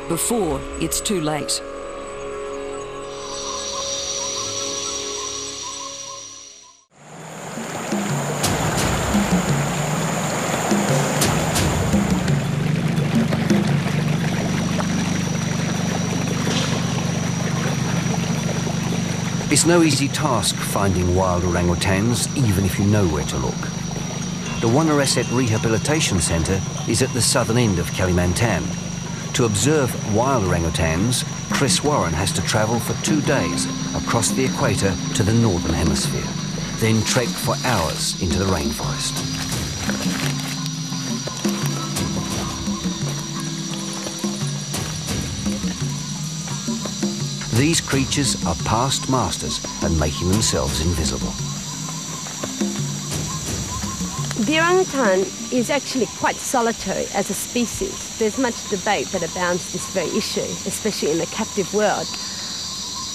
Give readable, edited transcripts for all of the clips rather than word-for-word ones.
before it's too late. It's no easy task finding wild orangutans, even if you know where to look. The Orangutan Rehabilitation Centre is at the southern end of Kalimantan. To observe wild orangutans, Chris Warren has to travel for 2 days across the equator to the northern hemisphere, then trek for hours into the rainforest. These creatures are past masters at making themselves invisible. The orangutan is actually quite solitary as a species. There's much debate that abounds this very issue, especially in the captive world.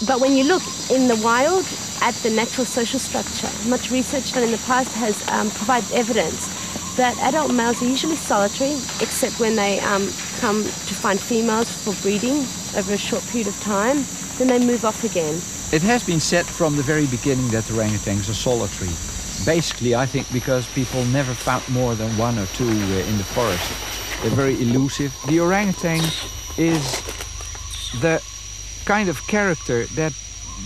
But when you look in the wild at the natural social structure, much research done in the past has provided evidence that adult males are usually solitary, except when they come to find females for breeding over a short period of time. Then they move off again. It has been said from the very beginning that orangutans are solitary. Basically, I think because people never found more than 1 or 2 in the forest. They're very elusive. The orangutan is the kind of character that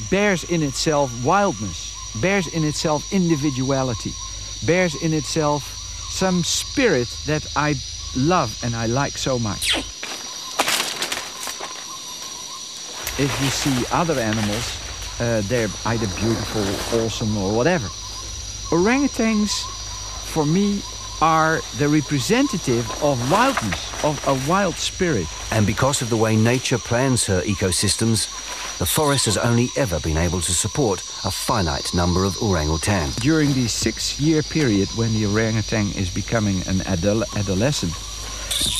bears in itself wildness, bears in itself individuality, bears in itself some spirit that I love and I like so much. If you see other animals, they're either beautiful, awesome, or whatever. Orangutans, for me, are the representative of wildness, of a wild spirit. And because of the way nature plans her ecosystems, the forest has only ever been able to support a finite number of orangutan. During the 6-year period when the orangutan is becoming an adolescent,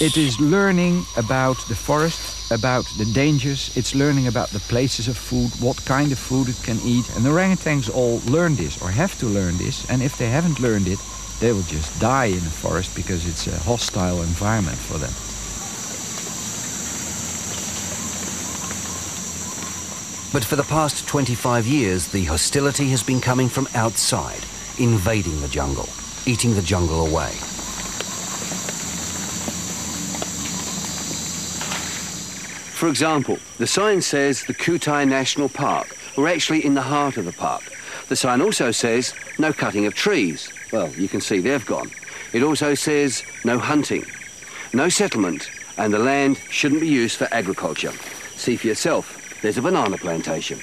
it is learning about the forest, about the dangers, it's learning about the places of food, what kind of food it can eat. And the orangutans all learn this, or have to learn this, and if they haven't learned it, they will just die in the forest because it's a hostile environment for them. But for the past 25 years, the hostility has been coming from outside, invading the jungle, eating the jungle away. For example, the sign says the Kutai National Park. We're actually in the heart of the park. The sign also says no cutting of trees. Well, you can see they've gone. It also says no hunting, no settlement, and the land shouldn't be used for agriculture. See for yourself, there's a banana plantation.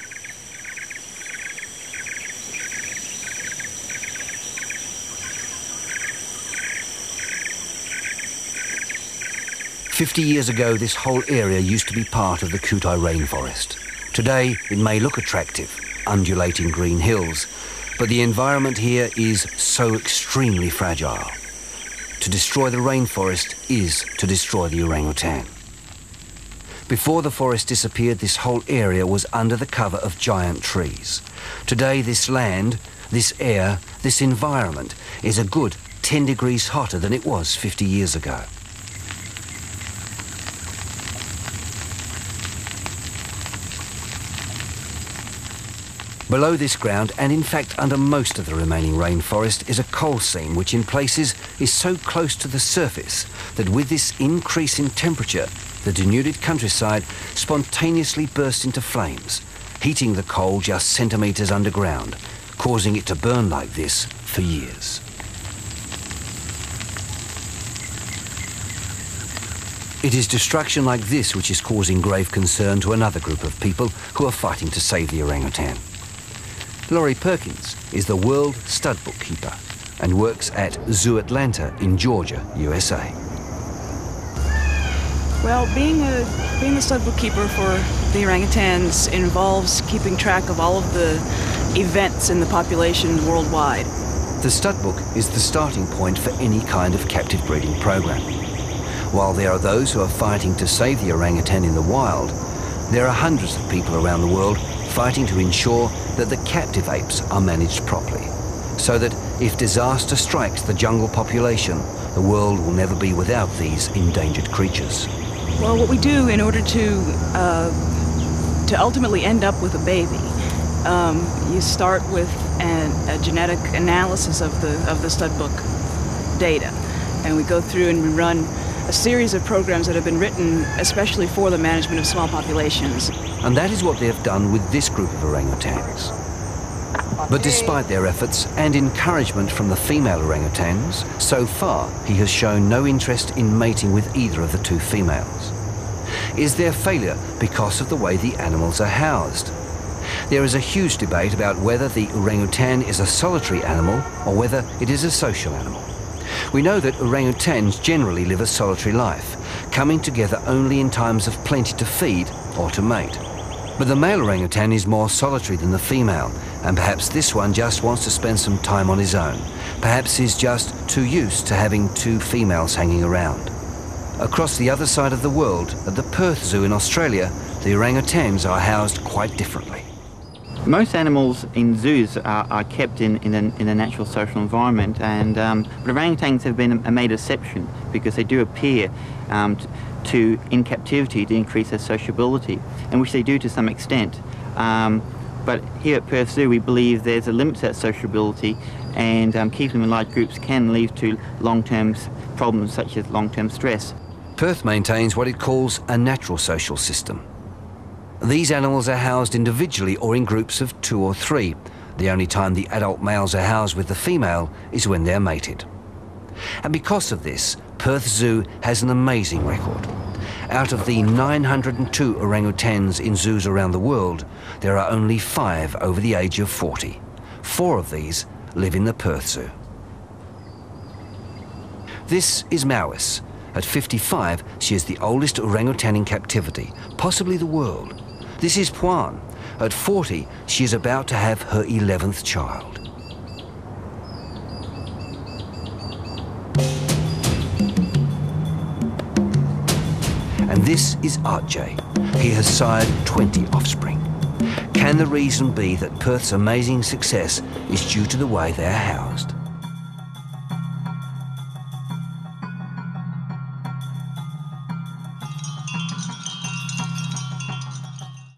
"50 years ago, this whole area used to be part of the Kutai rainforest. Today, it may look attractive, undulating green hills, but the environment here is so extremely fragile. To destroy the rainforest is to destroy the orangutan. Before the forest disappeared, this whole area was under the cover of giant trees. Today, this land, this air, this environment is a good 10 degrees hotter than it was 50 years ago. Below this ground, and in fact under most of the remaining rainforest, is a coal seam which in places is so close to the surface that with this increase in temperature, the denuded countryside spontaneously bursts into flames, heating the coal just centimetres underground, causing it to burn like this for years. It is destruction like this which is causing grave concern to another group of people who are fighting to save the orangutan. Laurie Perkins is the world stud bookkeeper and works at Zoo Atlanta in Georgia, USA. Well, being the stud bookkeeper for the orangutans involves keeping track of all of the events in the population worldwide. The stud book is the starting point for any kind of captive breeding program. While there are those who are fighting to save the orangutan in the wild, there are hundreds of people around the world fighting to ensure that the captive apes are managed properly, so that if disaster strikes the jungle population, the world will never be without these endangered creatures. Well, what we do in order to ultimately end up with a baby, you start with a genetic analysis of the stud book data, and we go through and we run a series of programs that have been written especially for the management of small populations. And that is what they have done with this group of orangutans. But despite their efforts and encouragement from the female orangutans, so far he has shown no interest in mating with either of the two females. Is their failure because of the way the animals are housed? There is a huge debate about whether the orangutan is a solitary animal or whether it is a social animal. We know that orangutans generally live a solitary life, coming together only in times of plenty to feed or to mate. But the male orangutan is more solitary than the female, and perhaps this one just wants to spend some time on his own. Perhaps he's just too used to having two females hanging around. Across the other side of the world, at the Perth Zoo in Australia, the orangutans are housed quite differently. Most animals in zoos are kept in a natural social environment, and but orangutans have been a made exception because they do appear in captivity to increase their sociability, and which they do to some extent. But here at Perth Zoo we believe there's a limit to that sociability, and keeping them in large groups can lead to long-term problems such as long-term stress. Perth maintains what it calls a natural social system. These animals are housed individually or in groups of 2 or 3. The only time the adult males are housed with the female is when they're mated. And because of this, Perth Zoo has an amazing record. Out of the 902 orangutans in zoos around the world, there are only 5 over the age of 40. 4 of these live in the Perth Zoo. This is Mauis. At 55, she is the oldest orangutan in captivity, possibly the world. This is Puan. At 40, she is about to have her 11th child. And this is Arjay. He has sired 20 offspring. Can the reason be that Perth's amazing success is due to the way they are housed?